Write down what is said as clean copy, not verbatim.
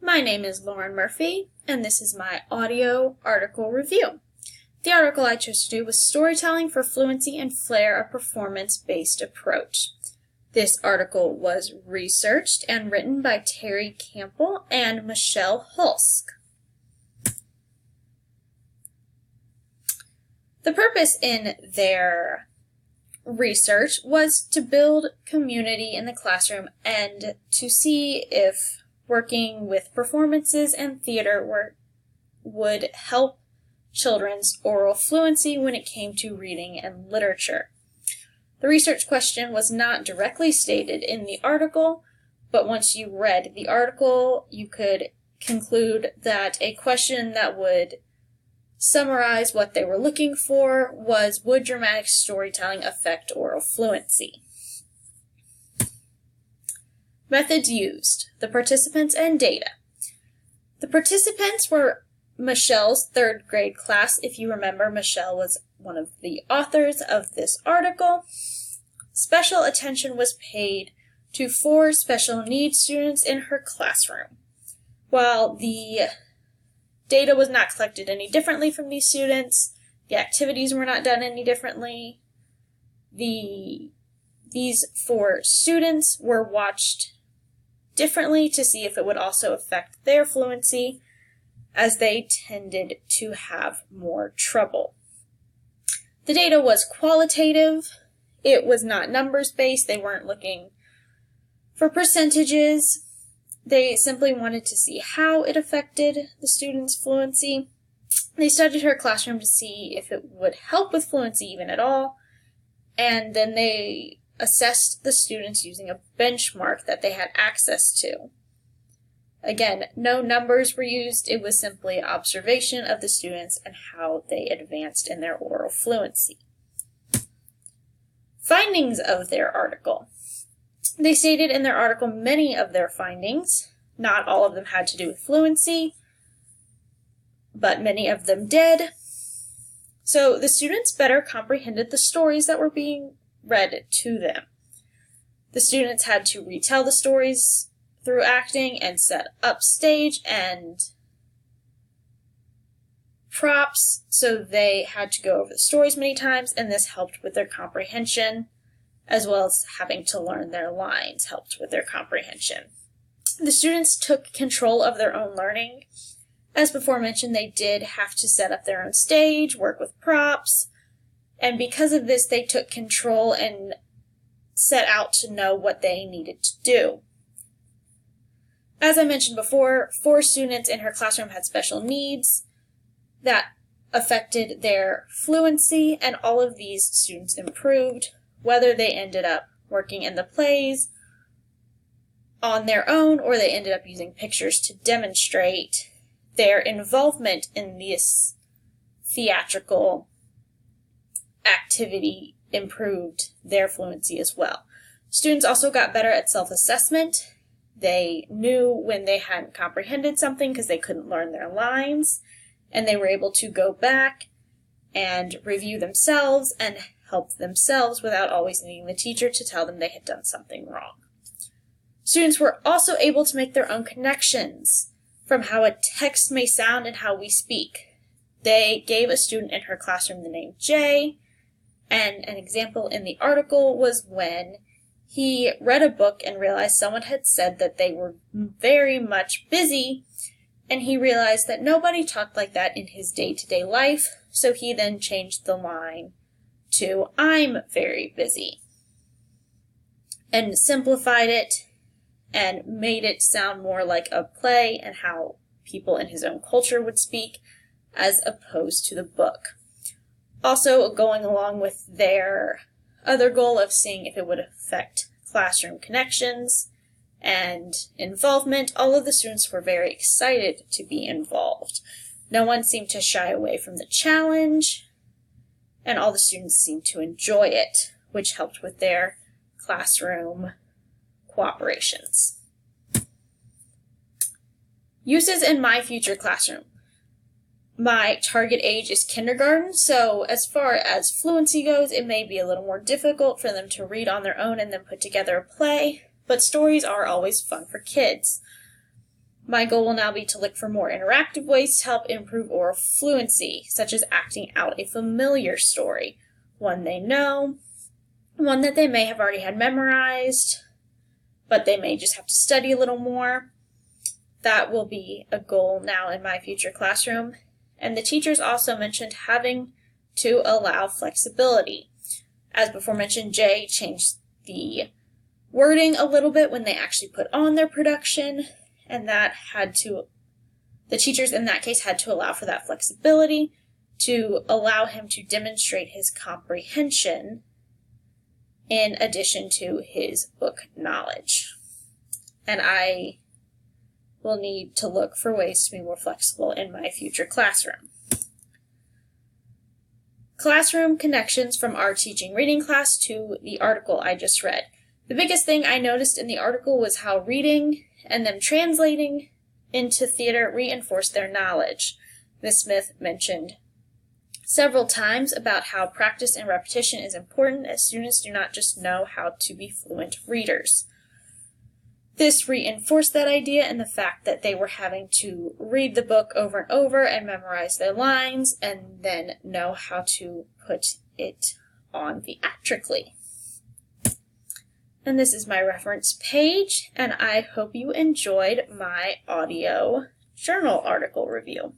My name is Lauren Murphy, and this is my audio article review. The article I chose to do was Storytelling for Fluency and Flair, a Performance-Based Approach. This article was researched and written by Terry Campbell and Michelle Hulsk. The purpose in their research was to build community in the classroom and to see if working with performances and theater would help children's oral fluency when it came to reading and literature. The research question was not directly stated in the article, but once you read the article, you could conclude that a question that would summarize what they were looking for was, would dramatic storytelling affect oral fluency? Methods used, the participants and data. The participants were Michelle's third grade class. If you remember, Michelle was one of the authors of this article. Special attention was paid to 4 special needs students in her classroom. While the data was not collected any differently from these students, the activities were not done any differently. These 4 students were watched differently to see if it would also affect their fluency, as they tended to have more trouble. The data was qualitative. It was not numbers-based. They weren't looking for percentages. They simply wanted to see how it affected the students' fluency. They studied her classroom to see if it would help with fluency even at all, and then they assessed the students using a benchmark that they had access to. Again, no numbers were used. It was simply observation of the students and how they advanced in their oral fluency. Findings of their article. They stated in their article many of their findings. Not all of them had to do with fluency, but many of them did. So the students better comprehended the stories that were being read to them. The students had to retell the stories through acting and set up stage and props, so they had to go over the stories many times, and this helped with their comprehension, as well as having to learn their lines helped with their comprehension. The students took control of their own learning. As before mentioned, they did have to set up their own stage, work with props, and because of this, they took control and set out to know what they needed to do. As I mentioned before, 4 students in her classroom had special needs that affected their fluency, and all of these students improved, whether they ended up working in the plays on their own or they ended up using pictures to demonstrate. Their involvement in this theatrical activity improved their fluency as well. Students also got better at self-assessment. They knew when they hadn't comprehended something because they couldn't learn their lines, and they were able to go back and review themselves and help themselves without always needing the teacher to tell them they had done something wrong. Students were also able to make their own connections from how a text may sound and how we speak. They gave a student in her classroom the name Jay, and an example in the article was when he read a book and realized someone had said that they were very much busy, and he realized that nobody talked like that in his day-to-day life, so he then changed the line to, I'm very busy, and simplified it and made it sound more like a play and how people in his own culture would speak, as opposed to the book. Also, going along with their other goal of seeing if it would affect classroom connections and involvement, all of the students were very excited to be involved. No one seemed to shy away from the challenge, and all the students seemed to enjoy it, which helped with their classroom cooperations. Uses in my future classroom. My target age is kindergarten, so as far as fluency goes, it may be a little more difficult for them to read on their own and then put together a play, but stories are always fun for kids. My goal will now be to look for more interactive ways to help improve oral fluency, such as acting out a familiar story, one they know, one that they may have already had memorized, but they may just have to study a little more. That will be a goal now in my future classroom. And the teachers also mentioned having to allow flexibility. As before mentioned, Jay changed the wording a little bit when they actually put on their production, and the teachers in that case had to allow for that flexibility to allow him to demonstrate his comprehension in addition to his book knowledge. And I will need to look for ways to be more flexible in my future classroom. Classroom connections from our teaching reading class to the article I just read. The biggest thing I noticed in the article was how reading and them translating into theater reinforced their knowledge. Ms. Smith mentioned several times about how practice and repetition is important, as students do not just know how to be fluent readers. This reinforced that idea and the fact that they were having to read the book over and over and memorize their lines and then know how to put it on theatrically. And this is my reference page, and I hope you enjoyed my audio journal article review.